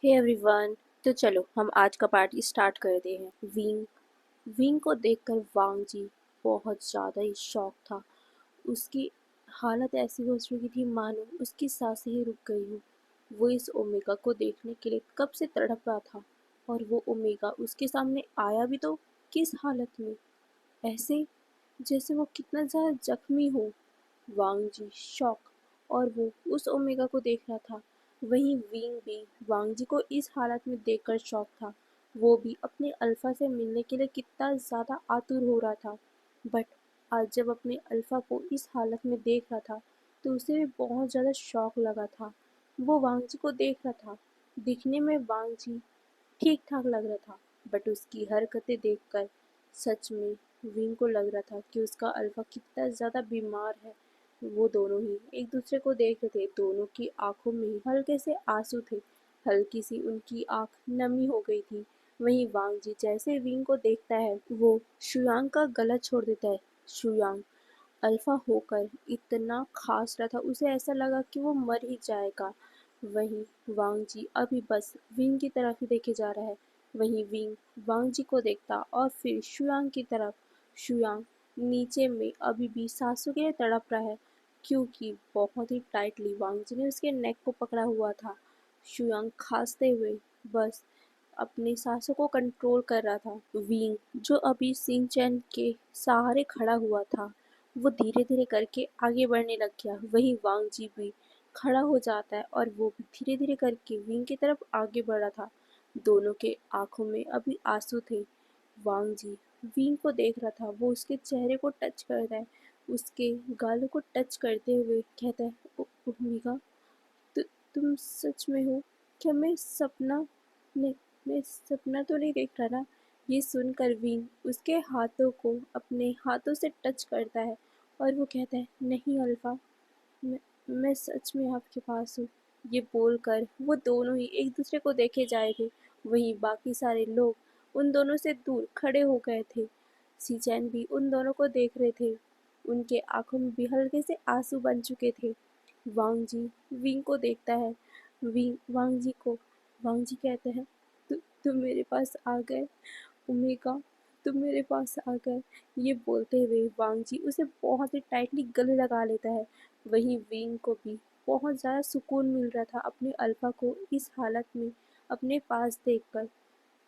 Hey everyone. तो चलो हम आज का पार्टी स्टार्ट करते हैं। विंग विंग को देखकर वांग जी बहुत ज़्यादा ही शॉक था। उसकी हालत ऐसी हो चुकी थी मानो उसकी सांसें ही रुक गई हो। वो इस ओमेगा को देखने के लिए कब से तड़प रहा था, और वो ओमेगा उसके सामने आया भी तो किस हालत में, ऐसे जैसे वो कितना ज़्यादा जख्मी हो। वांग जी शॉक, और वो उस ओमेगा को देख रहा था। वहीं विंग भी वांग जी को इस हालत में देखकर शॉक था। वो भी अपने अल्फा से मिलने के लिए कितना ज़्यादा आतुर हो रहा था। बट आज जब अपने अल्फा को इस हालत में देख रहा था तो उसे भी बहुत ज़्यादा शौक लगा था। वो वांग जी को देख रहा था। दिखने में वांग जी ठीक ठाक लग रहा था, बट उसकी हरकतें देखकर सच में विंग को लग रहा था कि उसका अल्फा कितना ज़्यादा बीमार है। वो दोनों ही एक दूसरे को देख रहे थे। दोनों की आंखों में हल्के से आंसू थे। हल्की सी उनकी आंख नमी हो गई थी। वहीं वांग जी जैसे विंग को देखता है वो शुयांग का गला छोड़ देता है। शुयांग अल्फा होकर इतना खास रहा था, उसे ऐसा लगा कि वो मर ही जाएगा। वहीं वांग जी अभी बस विंग की तरफ ही देखे जा रहा है। वहीं विंग वांग जी को देखता और फिर शुयांग की तरफ। शुयांग नीचे में अभी भी सांसों के लिए तड़प रहा है, क्योंकि बहुत ही टाइटली वांग जी ने उसके नेक को पकड़ा हुआ था। शुयांग खांसते हुए बस अपनी सांसों को कंट्रोल कर रहा था। विंग जो अभी सिंचैन के सहारे खड़ा हुआ था, वो धीरे धीरे करके आगे बढ़ने लग गया। वहीं वांग जी भी खड़ा हो जाता है और वो भी धीरे धीरे करके विंग की तरफ आगे बढ़ा था। दोनों के आंखों में अभी आंसू थे। वांग जी विंग को देख रहा था। वो उसके चेहरे को टच करता है, उसके गालों को टच करते हुए कहता है, ओमेगा, तु, तुम सच में हो क्या? मैं सपना तो नहीं देख रहा ना? ये सुनकर विंग उसके हाथों को अपने हाथों से टच करता है और वो कहता है, नहीं अल्फा, मैं मैं सच में आपके पास हूँ। ये बोलकर वो दोनों ही एक दूसरे को देखे जाए थे। वहीं बाकी सारे लोग उन दोनों से दूर खड़े हो गए थे। सीचैन भी उन दोनों को देख रहे थे। उनके आंखों में भी हल्के से आंसू बन चुके थे। वांग जी विंग को देखता है। विंग वांग जी कहते हैं, तुम मेरे पास आ गए ओमेगा, तुम मेरे पास आ गए। ये बोलते हुए वांग जी उसे बहुत ही टाइटली गले लगा लेता है। वहीं विंग को भी बहुत ज़्यादा सुकून मिल रहा था अपने अल्फा को इस हालत में अपने पास देखकर।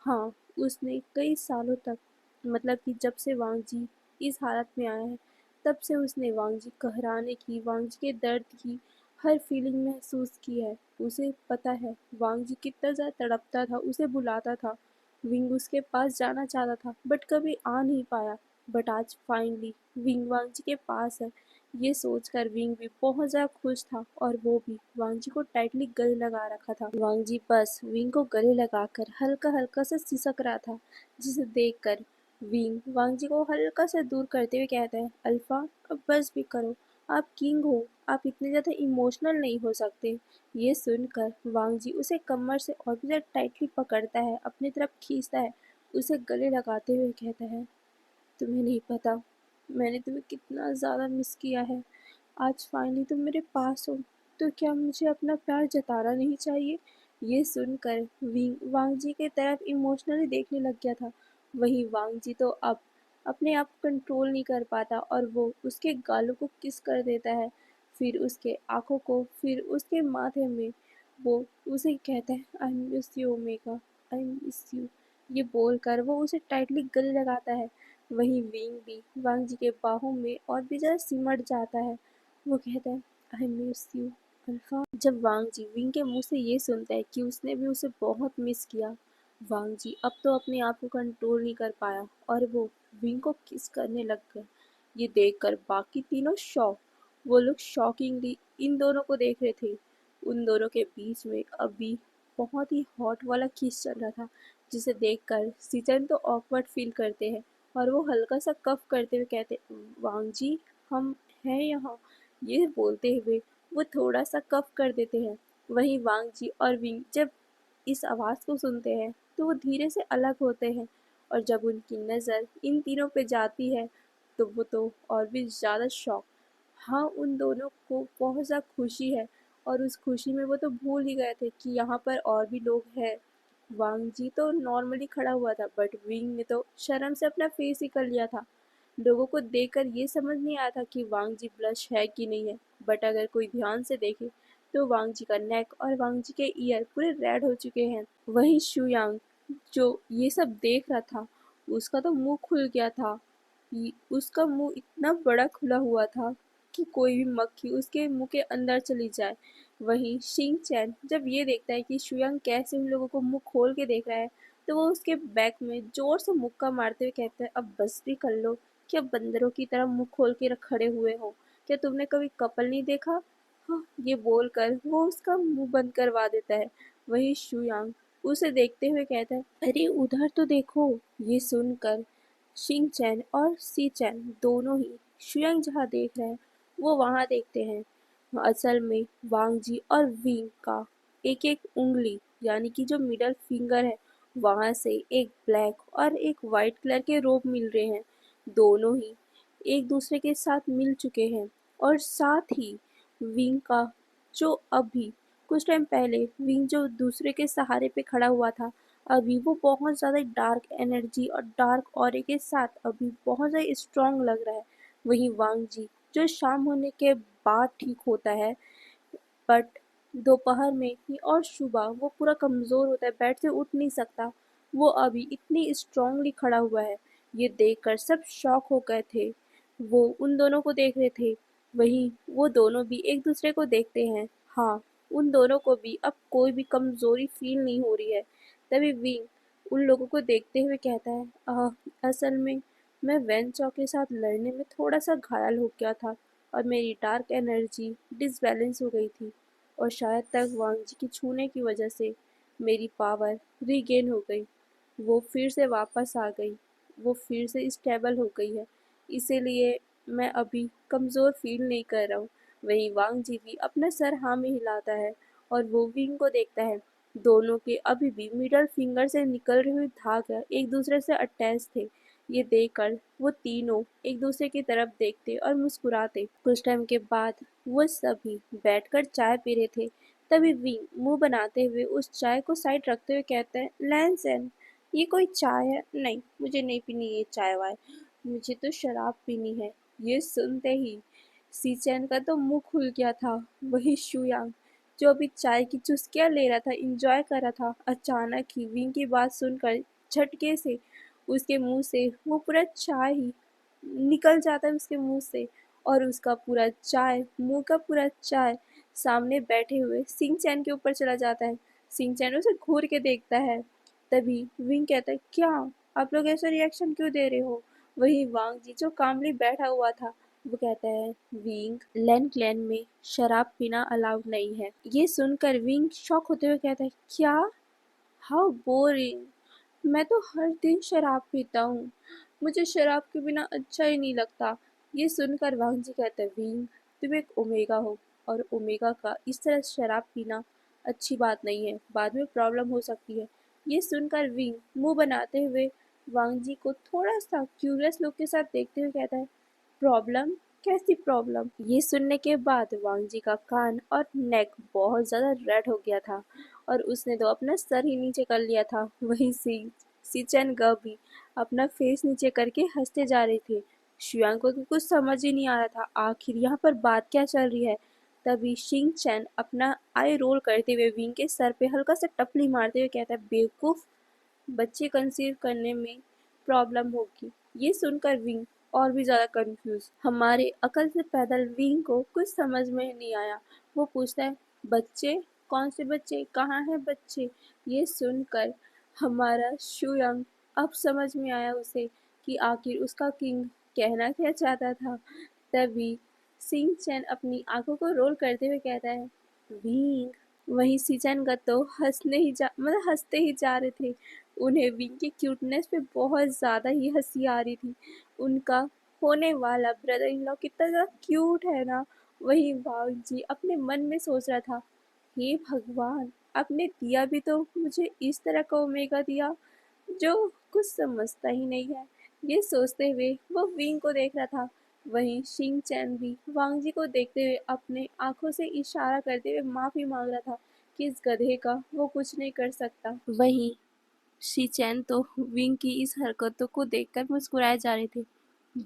हाँ, उसने कई सालों तक, मतलब कि जब से वांग जी इस हालत में आया है, तब से उसने वांग जी को हराने की, वांग जी के दर्द की हर फीलिंग महसूस की है। उसे पता है वांग जी कितना ज़्यादा तड़पता था, उसे बुलाता था। विंग उसके पास जाना चाहता था बट कभी आ नहीं पाया। बट आज फाइनली विंग वांग जी के पास है। ये सोचकर विंग भी बहुत ज़्यादा खुश था, और वो भी वांग जी को टाइटली गले लगा रखा था। वांग जी बस विंग को गले लगाकर हल्का हल्का सा सिसक रहा था, जिसे देखकर विंग वांग जी को हल्का सा दूर करते हुए कहता है, अल्फा, अब बस भी करो। आप किंग हो, आप इतने ज़्यादा इमोशनल नहीं हो सकते। ये सुनकर वांग जी उसे कमर से और भी ज़्यादा टाइटली पकड़ता है, अपनी तरफ खींचता है, उसे गले लगाते हुए कहता है, तुम्हें नहीं पता मैंने तुम्हें कितना ज़्यादा मिस किया है। आज फाइनली तुम मेरे पास हो, तो क्या मुझे अपना प्यार जताना नहीं चाहिए? ये सुनकर विंग वांग जी की तरफ इमोशनली देखने लग गया था। वहीं वांग जी तो अब अपने आप को कंट्रोल नहीं कर पाता, और वो उसके गालों को किस कर देता है, फिर उसके आँखों को, फिर उसके माथे में। वो उसे कहता है, I miss you omega, I miss you. ये बोलकर वो उसे टाइटली गले लगाता है। वहीं विंग भी वांग जी के बाहों में और भी ज़्यादा सिमट जाता है। वो कहता है, आई मिस यू अल्फा। जब वांग जी विंग के मुंह से ये सुनता है कि उसने भी उसे बहुत मिस किया, वांग जी अब तो अपने आप को कंट्रोल नहीं कर पाया और वो विंग को किस करने लग गया। ये देखकर बाकी तीनों शॉक। वो लोग शॉकिंगली इन दोनों को देख रहे थे। उन दोनों के बीच में अभी बहुत ही हॉट वाला किस चल रहा था, जिसे देखकर सिचन तो ऑकवर्ड फील करते हैं, और वो हल्का सा कफ करते हुए कहते, वांग जी, हम हैं यहाँ। ये बोलते हुए वो थोड़ा सा कफ कर देते हैं। वहीं वांग जी और विंग जब इस आवाज़ को सुनते हैं तो वो धीरे से अलग होते हैं, और जब उनकी नज़र इन तीनों पे जाती है तो वो तो और भी ज़्यादा शॉक। हाँ, उन दोनों को बहुत ज़्यादा खुशी है, और उस खुशी में वो तो भूल ही गए थे कि यहाँ पर और भी लोग हैं। वांग जी तो नॉर्मली खड़ा हुआ था, बट विंग ने तो शर्म से अपना फेस ही कर लिया था। लोगों को देखकर ये समझ नहीं आया था कि वांग जी ब्लश है कि नहीं है, बट अगर कोई ध्यान से देखे तो वांग जी का नेक और वांग जी के ईयर पूरे रेड हो चुके हैं। वहीं शुयांग जो ये सब देख रहा था, उसका तो मुंह खुल गया था। उसका मुंह इतना बड़ा खुला हुआ था कि कोई भी मक्खी उसके मुंह के अंदर चली जाए। वहीं शिंग चैन जब ये देखता है कि शुयांग कैसे उन लोगों को मुंह खोल के देख रहा है, तो वो उसके बैक में जोर से मुक्का मारते हुए कहता है, अब बस भी कर लो। क्या बंदरों की तरह मुंह खोल के खड़े हुए हो? क्या तुमने कभी कपल नहीं देखा? हाँ, ये बोलकर वो उसका मुंह बंद करवा देता है। वहीं शुयांग उसे देखते हुए कहता है, अरे उधर तो देखो। ये सुनकर शिंग चैन और सी चैन दोनों ही शुयांग जहाँ देख रहे हैं वो वहाँ देखते हैं। असल में वांग जी और विंग का एक एक उंगली यानी कि जो मिडल फिंगर है, वहां से एक ब्लैक और एक वाइट कलर के रोब मिल रहे हैं। दोनों ही एक दूसरे के साथ मिल चुके हैं। और साथ ही विंग का जो अभी कुछ टाइम पहले विंग जो दूसरे के सहारे पे खड़ा हुआ था, अभी वो बहुत ज़्यादा डार्क एनर्जी और डार्क ऑरे के साथ अभी बहुत ज़्यादा स्ट्रांग लग रहा है। वहीं वांग जी जो शाम होने के बाद ठीक होता है, बट दोपहर में ही और सुबह वो पूरा कमज़ोर होता है, बेड से उठ नहीं सकता। वो अभी इतनी स्ट्रांगली खड़ा हुआ है। ये देखकर सब शॉक हो गए थे। वो उन दोनों को देख रहे थे। वहीं वो दोनों भी एक दूसरे को देखते हैं। हाँ, उन दोनों को भी अब कोई भी कमज़ोरी फील नहीं हो रही है। तभी विंग उन लोगों को देखते हुए कहता है, असल में मैं वैन चौ के साथ लड़ने में थोड़ा सा घायल हो गया था और मेरी डार्क एनर्जी डिसबैलेंस हो गई थी, और शायद तक वांग जी के छूने की वजह से मेरी पावर रीगेन हो गई। वो फिर से वापस आ गई। वो फिर से स्टेबल हो गई है। इसीलिए मैं अभी कमज़ोर फील नहीं कर रहा हूँ। वहीं वांग जी भी अपना सर हाँ में हिलाता है और वो विंग को देखता है। दोनों के अभी भी मिडल फिंगर से निकल रहे हुए धागे एक दूसरे से अटैच थे। ये देखकर वो तीनों एक दूसरे की तरफ देखते और मुस्कुराते। कुछ टाइम के बाद वो सभी बैठकर चाय पी रहे थे। तभी विंग मुंह बनाते हुए उस चाय को साइड रखते हुए कहता है, लैंसन, ये कोई चाय है? नहीं, मुझे नहीं पीनी ये चाय वाय, मुझे तो शराब पीनी है। ये सुनते ही सीचैन का तो मुंह खुल गया था। वही शुयांग जो अभी चाय की चुस्कियां ले रहा था, इंजॉय कर रहा था, अचानक ही विंग की बात सुनकर झटके से उसके मुंह से वो पूरा चाय ही निकल जाता है उसके मुंह से, और उसका पूरा चाय, मुंह का पूरा चाय सामने बैठे हुए सिंह चैन के ऊपर चला जाता है। सिंह चैन उसे घूर के देखता है। तभी विंग कहता है, क्या आप लोग ऐसा रिएक्शन क्यों दे रहे हो? वही वांग जी जो कामली बैठा हुआ था, वो कहता है, विंग, लैन क्लैन में शराब पीना अलाउड नहीं है। ये सुनकर विंग शॉक होते हुए कहता है, क्या? How boring. मैं तो हर दिन शराब पीता हूँ। मुझे शराब के बिना अच्छा ही नहीं लगता। ये सुनकर वांग जी कहते हैं, वींग, तुम एक ओमेगा हो और ओमेगा का इस तरह शराब पीना अच्छी बात नहीं है, बाद में प्रॉब्लम हो सकती है। ये सुनकर विंग मुंह बनाते हुए वांग जी को थोड़ा सा क्यूरियस लुक के साथ देखते हुए कहता है, प्रॉब्लम? कैसी प्रॉब्लम? ये सुनने के बाद वांग जी का कान और नेक बहुत ज्यादा रेड हो गया था और उसने तो अपना सर ही नीचे कर लिया था। वहीं सिचन ग भी अपना फेस नीचे करके हंसते जा रहे थे। शुयांग को तो कुछ समझ ही नहीं आ रहा था आखिर यहाँ पर बात क्या चल रही है। तभी शिंग चैन अपना आई रोल करते हुए विंग के सर पे हल्का सा टपली मारते हुए कहता है, बेवकूफ, बच्चे कंसीव करने में प्रॉब्लम होगी। ये सुनकर विंग और भी ज्यादा कंफ्यूज। हमारे अकल से पैदल विंग को कुछ समझ में नहीं आया। वो पूछता है, बच्चे? कौन से बच्चे? कहाँ है बच्चे? ये सुनकर हमारा शुयंग अब समझ में आया उसे कि आखिर उसका किंग कहना क्या चाहता था। तभी सिंह चैन अपनी आंखों को रोल करते हुए कहता है, विंग। वहीं सिचन का तो हंसते ही जा रहे थे। उन्हें विंग की क्यूटनेस पे बहुत ज़्यादा ही हंसी आ रही थी। उनका होने वाला ब्रदर इन लॉ कितना ज़्यादा क्यूट है ना। वहीं वाव जी अपने मन में सोच रहा था, हे भगवान, आपने दिया भी तो मुझे इस तरह का ओमेगा दिया जो कुछ समझता ही नहीं है। ये सोचते हुए वो विंग को देख रहा था। वहीं शिंग चैन भी वांग जी को देखते हुए अपने आंखों से इशारा करते हुए माफी मांग रहा था कि इस गधे का वो कुछ नहीं कर सकता। वहीं शी चैन तो विंग की इस हरकतों को देखकर मुस्कुराए जा रहे थे,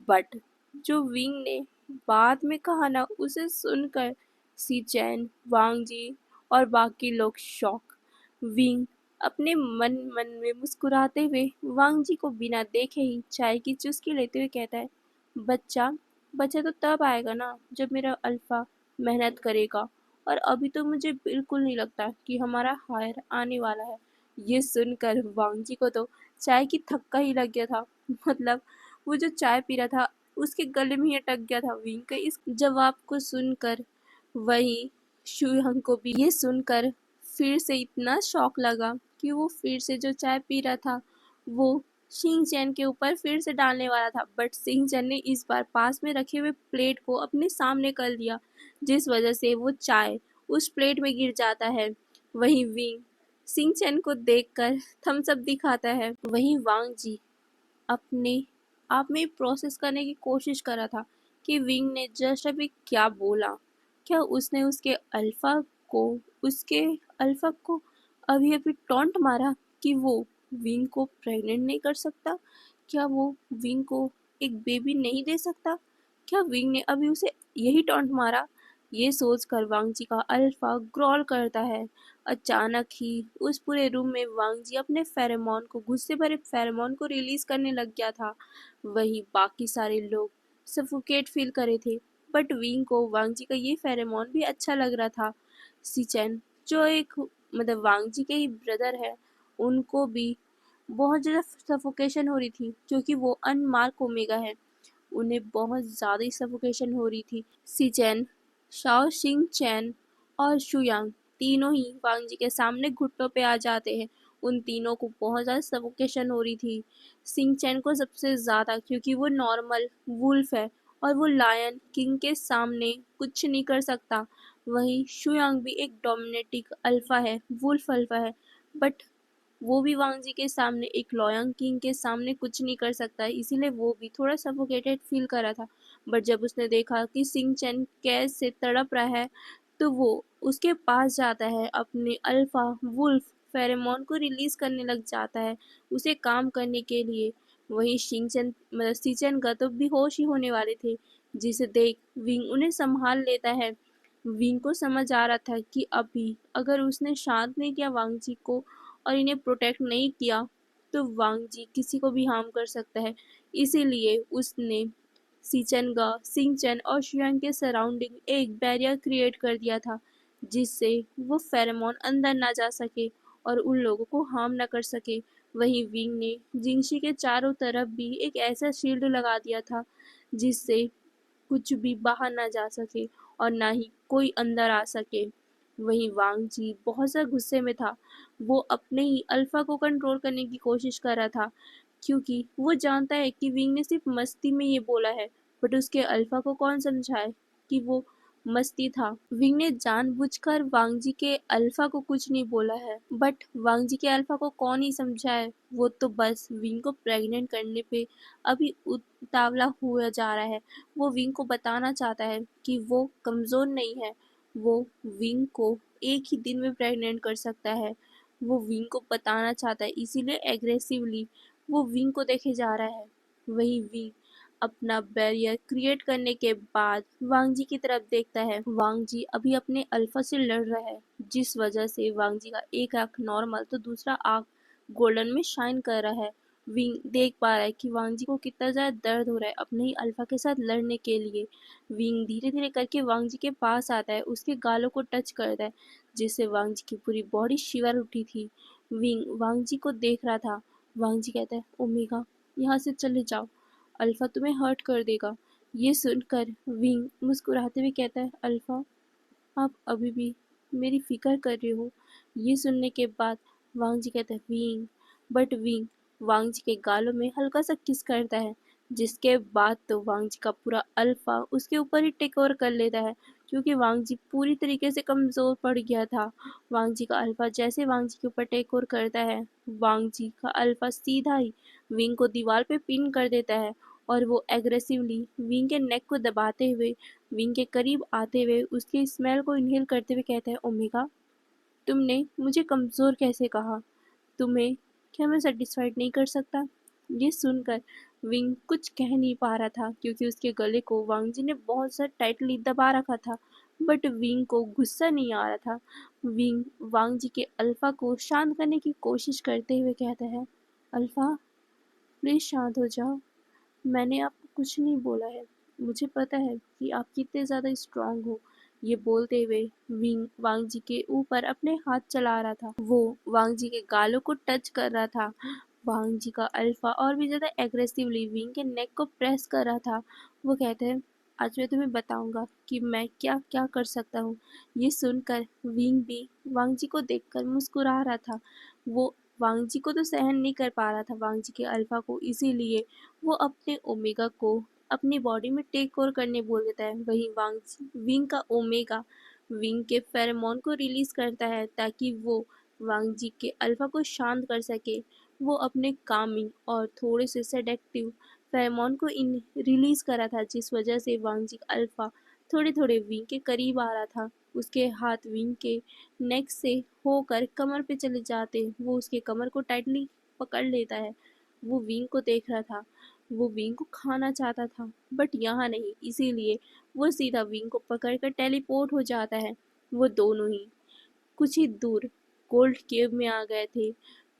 बट जो विंग ने बाद में कहा ना, उसे सुनकर शी चैन, वांग जी और बाकी लोग शॉक। विंग अपने मन मन में मुस्कुराते हुए वांग जी को बिना देखे ही चाय की चुस्की लेते हुए कहता है, बच्चा बच्चा तो तब आएगा ना जब मेरा अल्फा मेहनत करेगा, और अभी तो मुझे बिल्कुल नहीं लगता कि हमारा हायर आने वाला है। ये सुनकर वांग जी को तो चाय की थक्का ही लग गया था। मतलब वो जो चाय पी रहा था उसके गले में ही अटक गया था। विंग के इस जवाब को सुनकर वही शुयांग को भी ये सुनकर फिर से इतना शौक लगा कि वो फिर से जो चाय पी रहा था वो शिंग चैन के ऊपर फिर से डालने वाला था, बट शिंग चैन ने इस बार पास में रखे हुए प्लेट को अपने सामने कर लिया, जिस वजह से वो चाय उस प्लेट में गिर जाता है। वहीं विंग शिंग चैन को देखकर थम्स अप दिखाता है। वहीं वांग जी अपने आप में प्रोसेस करने की कोशिश कर रहा था कि विंग ने जस्ट अभी क्या बोला। क्या उसने को उसके अल्फा को अभी अभी टॉन्ट मारा कि वो विंग को प्रेग्नेंट नहीं कर सकता? क्या वो विंग को एक बेबी नहीं दे सकता? क्या विंग ने अभी उसे यही टॉन्ट मारा? ये सोचकर वांग जी का अल्फा ग्रॉल करता है। अचानक ही उस पूरे रूम में वांग जी अपने फेरोमोन को गुस्से भरे फेरोमोन को रिलीज करने लग गया था। वही बाकी सारे लोग सफोकेट फील करे थे, बट विंग को वांग जी का ये फेरोमोन भी अच्छा लग रहा था। सिचेन जो एक मतलब वांग जी के ही ब्रदर है, उनको भी बहुत ज़्यादा सफोकेशन हो रही थी क्योंकि वो अनमार्क ओमेगा है। उन्हें बहुत ज़्यादा ही सफोकेशन हो रही थी। सिचेन, शाओ शिंग चैन और शुयांग तीनों ही वांग जी के सामने घुटनों पे आ जाते हैं। उन तीनों को बहुत ज़्यादा सफोकेशन हो रही थी। सिंग चैन को सबसे ज़्यादा, क्योंकि वो नॉर्मल वुल्फ है और वो लायन किंग के सामने कुछ नहीं कर सकता। वहीं शुयांग भी एक डोमिनेटिक अल्फा है, वुल्फ अल्फा है, बट वो भी वांग जी के सामने, एक लॉयंग किंग के सामने कुछ नहीं कर सकता है, इसीलिए वो भी थोड़ा सफोकेटेड फील कर रहा था। बट जब उसने देखा कि सिंग चैन कैसे तड़प रहा है, तो वो उसके पास जाता है, अपने अल्फा वुल्फ फेरोमोन को रिलीज करने लग जाता है उसे काम करने के लिए। वहीं शिंगचन मतलब सीचन का तो बेहोश ही होने वाले थे, जिसे देख विंग उन्हें संभाल लेता है। विंग को समझ आ रहा था कि अभी अगर उसने शांत नहीं किया वांग जी को और इन्हें प्रोटेक्ट नहीं किया, तो वांग जी किसी को भी हार्म कर सकता है। इसीलिए उसने सिचनगा, सिंगचन और शियांग के सराउंडिंग एक बैरियर क्रिएट कर दिया था, जिससे वो फेरोमोन अंदर ना जा सके और उन लोगों को हार्म ना कर सके। वहीं विंग ने जिंगशी के चारों तरफ भी एक ऐसा शील्ड लगा दिया था, जिससे कुछ भी बाहर ना जा सके और ना ही कोई अंदर आ सके। वहीं वांग जी बहुत ज़्यादा गुस्से में था। वो अपने ही अल्फा को कंट्रोल करने की कोशिश कर रहा था, क्योंकि वो जानता है कि विंग ने सिर्फ मस्ती में ये बोला है, बट उसके अल्फा को कौन समझाए कि वो मस्ती था। विंग ने जानबूझकर वांग जी के अल्फा को कुछ नहीं बोला है, बट वांग जी के अल्फा को कौन ही समझाए। वो तो बस विंग को प्रेग्नेंट करने पे अभी उतावला हुआ जा रहा है। वो विंग को बताना चाहता है कि वो कमज़ोर नहीं है, वो विंग को एक ही दिन में प्रेग्नेंट कर सकता है। वो विंग को बताना चाहता है, इसीलिए एग्रेसिवली वो विंग को देखे जा रहा है। वही विंग अपना बैरियर क्रिएट करने के बाद वांग जी की तरफ देखता है। वांग जी अभी अपने अल्फा से लड़ रहा है, जिस वजह से वांग जी का एक आँख नॉर्मल तो दूसरा आँख गोल्डन में शाइन कर रहा है। विंग देख पा रहा है कि वांग जी को कितना ज़्यादा दर्द हो रहा है अपने ही अल्फा के साथ लड़ने के लिए। विंग धीरे धीरे करके वांग जी के पास आता है, उसके गालों को टच करता है, जिससे वांग जी की पूरी बॉडी शिवर उठी थी। विंग वांग जी को देख रहा था। वांग जी कहता है, ओमेगा यहाँ से चले जाओ, अल्फा तुम्हें हर्ट कर देगा। ये सुनकर विंग मुस्कुराते हुए कहता है, अल्फा आप अभी भी मेरी फिक्र कर रहे हो? ये सुनने के बाद वांग जी कहता है, विंग, बट विंग वांग जी के गालों में हल्का सा किस करता है, जिसके बाद तो वांग जी का पूरा अल्फा उसके ऊपर ही टेक ओवर कर लेता है, क्योंकि वांग जी पूरी तरीके से कमज़ोर पड़ गया था। वांग जी का अल्फा जैसे वांग जी के ऊपर टेक ओवर करता है, वांग जी का अल्फा सीधा ही विंग को दीवार पे पिन कर देता है और वो एग्रेसिवली विंग के नेक को दबाते हुए विंग के करीब आते हुए उसकी स्मेल को इनहेल करते हुए कहता है, ओमेगा, तुमने मुझे कमज़ोर कैसे कहा? तुम्हें क्या मैं सेटिस्फाइड नहीं कर सकता? ये सुनकर विंग कुछ कह नहीं पा रहा था क्योंकि उसके गले को वांग जी ने बहुत सा टाइटली दबा रखा था। बट विंग को गुस्सा नहीं आ रहा था। विंग वांग जी के अल्फा को शांत करने की कोशिश करते हुए कहता है, अल्फा, प्लीज शांत हो जाओ। मैंने आपको कुछ नहीं बोला है। मुझे पता है कि आप कितने ज़्यादा स्ट्रांग हो। ये बोलते हुए विंग वांग जी के ऊपर अपने हाथ चला रहा था। वो वांग जी के गालों को टच कर रहा था। वांग जी का अल्फा और भी ज़्यादा एग्रेसिवली विंग के नेक को प्रेस कर रहा था। वो कहते हैं, आज मैं तुम्हें बताऊंगा कि मैं क्या क्या कर सकता हूँ। ये सुनकर विंग भी वांग जी को देखकर मुस्कुरा रहा था। वो वांग जी को तो सहन नहीं कर पा रहा था वांग जी के अल्फा को, इसीलिए वो अपने ओमेगा को अपनी बॉडी में टेक ओवर करने बोल देता है। वहीं विंग का ओमेगा विंग के फेरोमोन को रिलीज करता है ताकि वो वांग जी के अल्फा को शांत कर सके। वो अपने कामिंग और थोड़े से सेडेक्टिव फेरोमोन को इन रिलीज करा था जिस वजह से वांग जी का अल्फा थोड़े थोड़े विंग के करीब आ रहा था। उसके हाथ विंग के नेक से होकर कमर पे चले जाते, वो उसके कमर को टाइटली पकड़ लेता है। वो विंग को देख रहा था। वो विंग को खाना चाहता था बट यहाँ नहीं, इसीलिए वो सीधा विंग को पकड़कर टेलीपोर्ट हो जाता है। वो दोनों ही कुछ ही दूर गोल्ड केव में आ गए थे।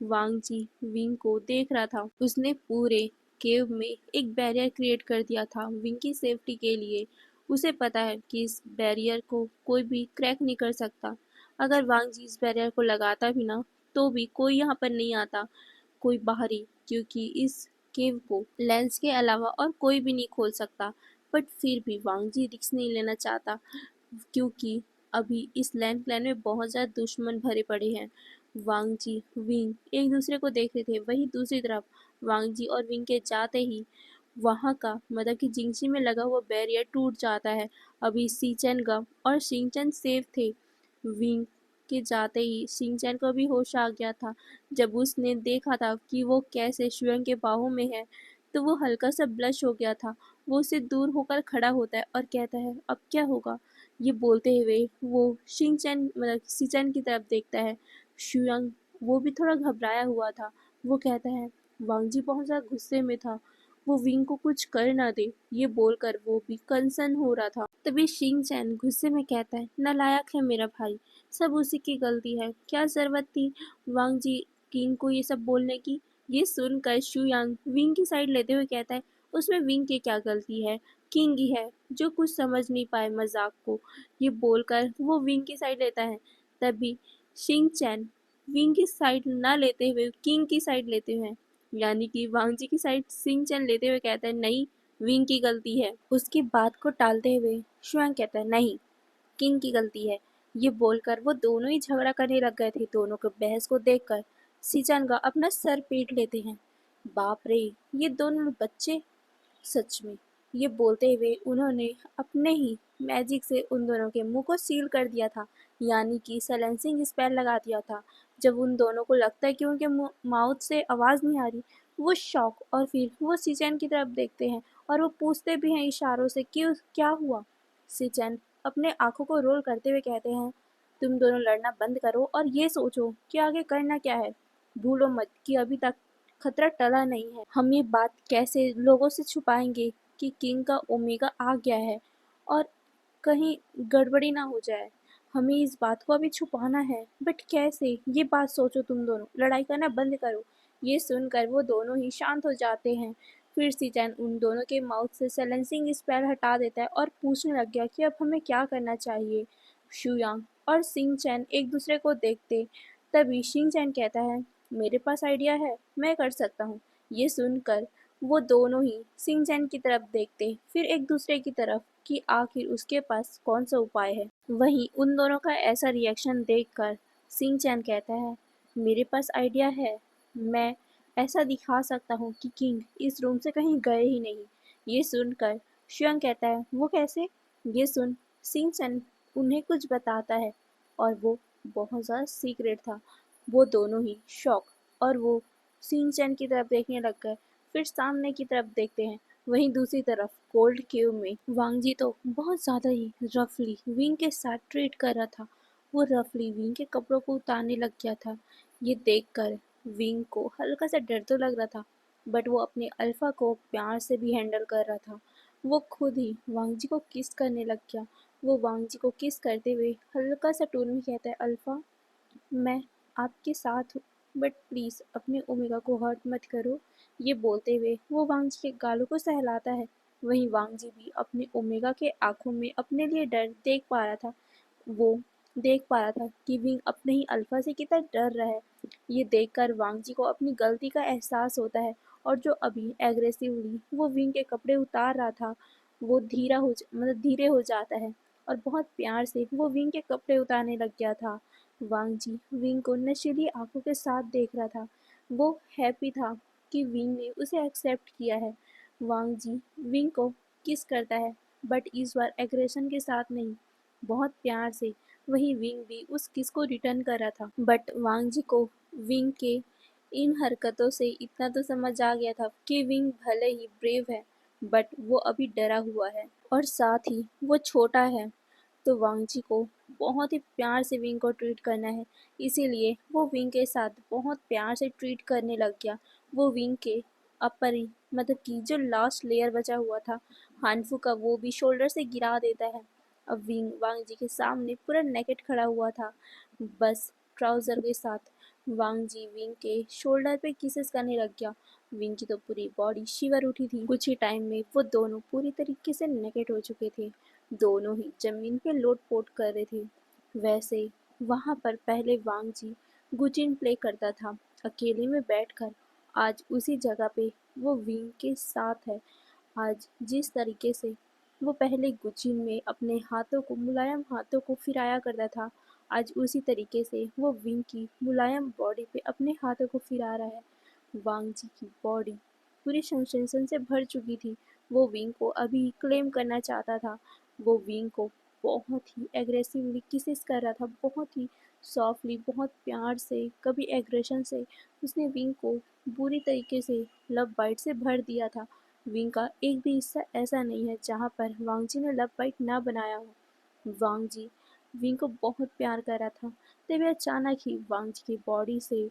वांग जी विंग को देख रहा था। उसने पूरे केव में एक बैरियर क्रिएट कर दिया था विंग की सेफ्टी के लिए। उसे पता है कि इस बैरियर को कोई भी क्रैक नहीं कर सकता। अगर वांग जी इस बैरियर को लगाता भी ना तो भी कोई यहाँ पर नहीं आता, कोई बाहरी, क्योंकि इस केव को लेंस के अलावा और कोई भी नहीं खोल सकता। बट फिर भी वांग जी रिस्क नहीं लेना चाहता क्योंकि अभी इस लैंड प्लान में बहुत ज़्यादा दुश्मन भरे पड़े हैं। वांग जी विंग एक दूसरे को देख रहे थे। वहीं दूसरी तरफ वांग जी और विंग के जाते ही वहाँ का मतलब कि जिंगजी में लगा हुआ बैरियर टूट जाता है। अभी सीचेन गम और शिनचैन सेफ थे। विंग के जाते ही शिनचैन को भी होश आ गया था। जब उसने देखा था कि वो कैसे शुयंग के बाहों में है तो वो हल्का सा ब्लश हो गया था। वो उससे दूर होकर खड़ा होता है और कहता है, अब क्या होगा? ये बोलते हुए वो शिनचैन मतलब सीचैन की तरफ देखता है। शुयंग वो भी थोड़ा घबराया हुआ था। वो कहता है, वांग जी बहुत ज़्यादा गुस्से में था, वो विंग को कुछ कर ना दे। ये बोलकर वो भी कंसर्न हो रहा था। तभी शिनचैन गुस्से में कहता है, नालायक है मेरा भाई, सब उसी की गलती है। क्या जरूरत थी वांग जी किंग को ये सब बोलने की? ये सुनकर शुयांग विंग की साइड लेते हुए कहता है, उसमें विंग की क्या गलती है, किंग ही है जो कुछ समझ नहीं पाए मजाक को। ये बोलकर वो विंग की साइड लेता है। तभी शिनचैन विंग की साइड ना लेते हुए किंग की साइड लेते हैं, यानी कि वांग जी की साइड सिंचन लेते हुए कहता है, नहीं, विंग की गलती है। उसकी बात को टालते हुए शुआंग कहता है, नहीं, किंग की गलती है। ये बोलकर वो दोनों ही झगड़ा करने लग गए थे। दोनों के बहस को देखकर सिचनगा अपना सर पीट लेते हैं। बाप रे, ये दोनों बच्चे, सच में। ये बोलते हुए उन्होंने अपने ही मैजिक से उन दोनों के मुंह को सील कर दिया था, यानी कि साइलेंसिंग स्पेल लगा दिया था। जब उन दोनों को लगता है कि उनके माउथ से आवाज़ नहीं आ रही, वो शॉक और फिर वो सिचैन की तरफ देखते हैं और वो पूछते भी हैं इशारों से कि क्या हुआ। सिचैन अपने आंखों को रोल करते हुए कहते हैं, तुम दोनों लड़ना बंद करो और ये सोचो कि आगे करना क्या है। भूलो मत कि अभी तक खतरा टला नहीं है। हम ये बात कैसे लोगों से छुपाएंगे कि किंग का ओमेगा आ गया है और कहीं गड़बड़ी ना हो जाए। हमें इस बात को अभी छुपाना है, बट कैसे? ये बात सोचो, तुम दोनों लड़ाई करना बंद करो। ये सुनकर वो दोनों ही शांत हो जाते हैं। फिर सीजन उन दोनों के माउथ से साइलेंसिंग स्पेल हटा देता है और पूछने लग गया कि अब हमें क्या करना चाहिए। शुयांग और सिंह चैन एक दूसरे को देखते, तभी शिंग चैन कहता है, मेरे पास आइडिया है, मैं कर सकता हूँ। ये सुनकर वो दोनों ही सिंह चैन की तरफ देखते, फिर एक दूसरे की तरफ कि आखिर उसके पास कौन सा उपाय है। वहीं उन दोनों का ऐसा रिएक्शन देखकर सिंह चैन कहता है, मेरे पास आइडिया है, मैं ऐसा दिखा सकता हूँ कि किंग इस रूम से कहीं गए ही नहीं। ये सुनकर श्योंग कहता है, वो कैसे? ये सुन सिंह चैन उन्हें कुछ बताता है और वो बहुत ज़्यादा सीक्रेट था। वो दोनों ही शॉक और वो सिंह चैन की तरफ देखने लग गए। फिर सामने की तरफ देखते हैं वहीं दूसरी तरफ कोल्ड केव में वांग जी तो बहुत ज्यादा ही रफली विंग के साथ ट्रीट कर रहा था। वो रफली विंग के कपड़ों को उतारने लग गया था। ये देखकर विंग को हल्का सा डर तो लग रहा था, बट वो अपने अल्फा को प्यार से भी हैंडल कर रहा था। वो खुद ही वांग जी को किस करने लग गया। वो वांग जी को किस करते हुए हल्का सा टोन में कहता है, अल्फा मैं आपके साथ हूँ, बट प्लीज़ अपने ओमेगा को हर्ट मत करो। ये बोलते हुए वो वांग जी के गालों को सहलाता है। वहीं वांग जी भी अपने ओमेगा के आंखों में अपने लिए डर देख पा रहा था। वो देख पा रहा था कि विंग अपने ही अल्फा से कितना डर रहा है। ये देखकर वांग जी को अपनी गलती का एहसास होता है, और जो अभी एग्रेसिवली वो विंग के कपड़े उतार रहा था, वो धीरे हो जाता है, और बहुत प्यार से वो विंग के कपड़े उतारने लग गया था। वांग जी विंग को नशीली आंखों के साथ देख रहा था। वो हैप्पी था कि विंग ने उसे एक्सेप्ट किया है। वांग जी विंग को किस करता है, बट इस बार एग्रेशन के साथ नहीं, बहुत प्यार से। वही विंग भी उस किस को रिटर्न कर रहा था, बट वांग जी को विंग के इन हरकतों से इतना तो समझ आ गया था कि विंग भले ही ब्रेव है, बट वो अभी डरा हुआ है, और साथ ही वो छोटा है। तो वांग जी को बहुत ही प्यार से विंग को ट्रीट करना है, इसीलिए वो विंग के साथ बहुत प्यार से ट्रीट करने लग गया। वो विंग के अपर ही मतलब कि जो लास्ट लेयर बचा हुआ था हानफू का, वो भी शोल्डर से गिरा देता है। अब विंग वांग जी के सामने पूरा नेकेड खड़ा हुआ था, बस ट्राउजर के साथ। वांग जी विंग के शोल्डर पे किसेस करने लग गया। विंग की तो पूरी बॉडी शिवर उठी थी। कुछ ही टाइम में वो दोनों पूरी तरीके से नेकेड हो चुके थे। दोनों ही जमीन पे लोट-पोट कर रहे थे। वैसे वहाँ पर पहले वांग जी गुचिन प्ले करता था, अकेले में बैठकर। आज उसी जगह पे वो विंग के साथ है। आज जिस तरीके से वो पहले गुचिन में अपने हाथों को मुलायम हाथों को फिराया करता था, आज उसी तरीके से वो विंग की मुलायम बॉडी पे अपने हाथों को फिरा रहा है। वांग जी की बॉडी पूरी सेंसेशन से भर चुकी थी। वो विंग को अभी क्लेम करना चाहता था। वो विंग को बहुत ही एग्रेसिवली किसेस कर रहा था, बहुत ही सॉफ्टली, बहुत प्यार से, कभी एग्रेशन से। उसने विंग को बुरी तरीके से लव बाइट से भर दिया था। विंग का एक भी हिस्सा ऐसा नहीं है जहाँ पर वांग जी ने लव बाइट ना बनाया हो। वांग जी विंग को बहुत प्यार कर रहा था, तभी अचानक ही वांग जी की बॉडी से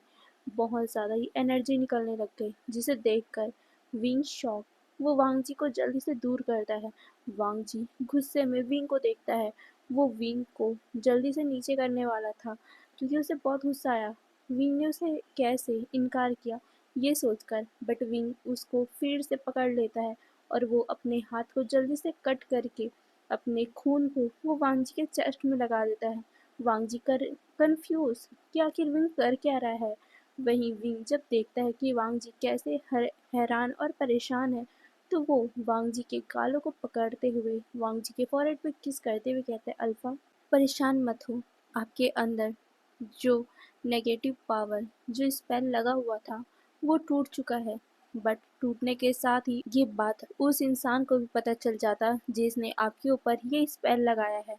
बहुत ज़्यादा ही एनर्जी निकलने लग गई, जिसे देखकर विंग शॉक। वो वांग जी को जल्दी से दूर करता है। वांग जी गुस्से में विंग को देखता है। वो विंग को जल्दी से नीचे करने वाला था, क्योंकि उसे बहुत गुस्सा आया। विंग ने उसे कैसे इनकार किया ये सोचकर, बट विंग उसको फिर से पकड़ लेता है, और वो अपने हाथ को जल्दी से कट करके अपने खून को वो वांग जी के चेस्ट में लगा देता है। वांग जी कर कंफ्यूज कि आखिर विंग कर क्या रहा है। वहीं विंग जब देखता है कि वांग जी कैसे हैरान और परेशान है, तो वो वांग जी के गालों को पकड़ते हुए वांग जी के फॉरहेड पे किस करते हुए कहता है, अल्फा परेशान मत हो। आपके अंदर जो नेगेटिव पावर, जो स्पेल लगा हुआ था, वो टूट चुका है। बट टूटने के साथ ही ये बात उस इंसान को भी पता चल जाता जिसने आपके ऊपर ये स्पेल लगाया है,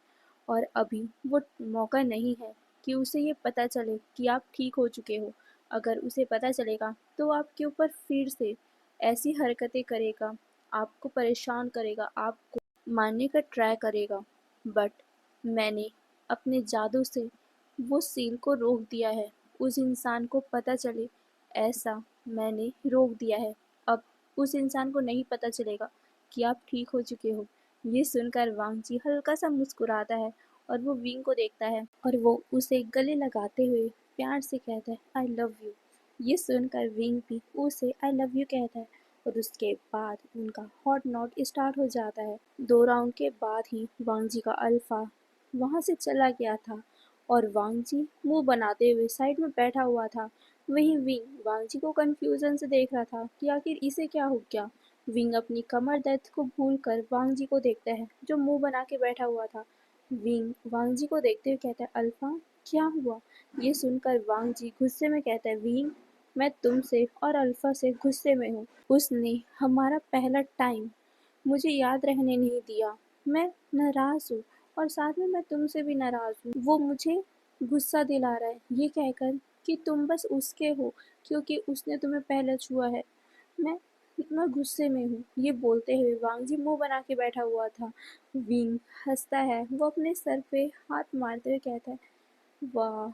और अभी वो मौका नहीं है कि उसे ये पता चले कि आप ठीक हो चुके हो। अगर उसे पता चलेगा तो आपके ऊपर फिर से ऐसी हरकतें करेगा, आपको परेशान करेगा, आपको मारने का ट्राई करेगा। बट मैंने अपने जादू से वो सील को रोक दिया है। उस इंसान को पता चले ऐसा मैंने रोक दिया है। अब उस इंसान को नहीं पता चलेगा कि आप ठीक हो चुके हो। ये सुनकर वांग जी हल्का सा मुस्कुराता है, और वो विंग को देखता है, और वो उसे गले लगाते हुए प्यार से कहता है, आई लव यू। ये सुनकर विंग भी उसे आई लव यू कहता है, और उसके बाद उनका हॉट नॉट स्टार्ट हो जाता है। 2 राउंड के बाद ही वांग जी का अल्फा वहाँ से चला गया था, और वांग जी मुंह बनाते हुए साइड में बैठा हुआ था। वहीं विंग वांग जी को कंफ्यूजन से देख रहा था कि आखिर इसे क्या हो गया। विंग अपनी कमर दर्द को भूलकर वांग जी को देखता है, जो मुंह बना के बैठा हुआ था। विंग वांग जी को देखते हुए कहता है, अल्फा क्या हुआ। ये सुनकर वांग जी गुस्से में कहता है, विंग मैं तुमसे और अल्फा से गुस्से में हूँ। उसने हमारा पहला टाइम मुझे याद रहने नहीं दिया। मैं नाराज़ हूँ, और साथ में मैं तुमसे भी नाराज़ हूँ। वो मुझे गुस्सा दिला रहा है ये कहकर कि तुम बस उसके हो क्योंकि उसने तुम्हें पहले छुआ है। मैं मैं गुस्से में हूँ। ये बोलते हुए वांग जी मुंह बना के बैठा हुआ था। विंग हंसता है। वो अपने सर पे हाथ मारते हुए कहता है, वाह,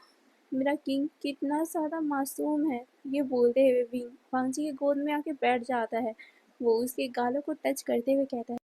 मेरा किंग कितना ज़्यादा मासूम है। ये बोलते हुए विंग वांग जी की गोद में आके बैठ जाता है। वो उसके गालों को टच करते हुए कहता है,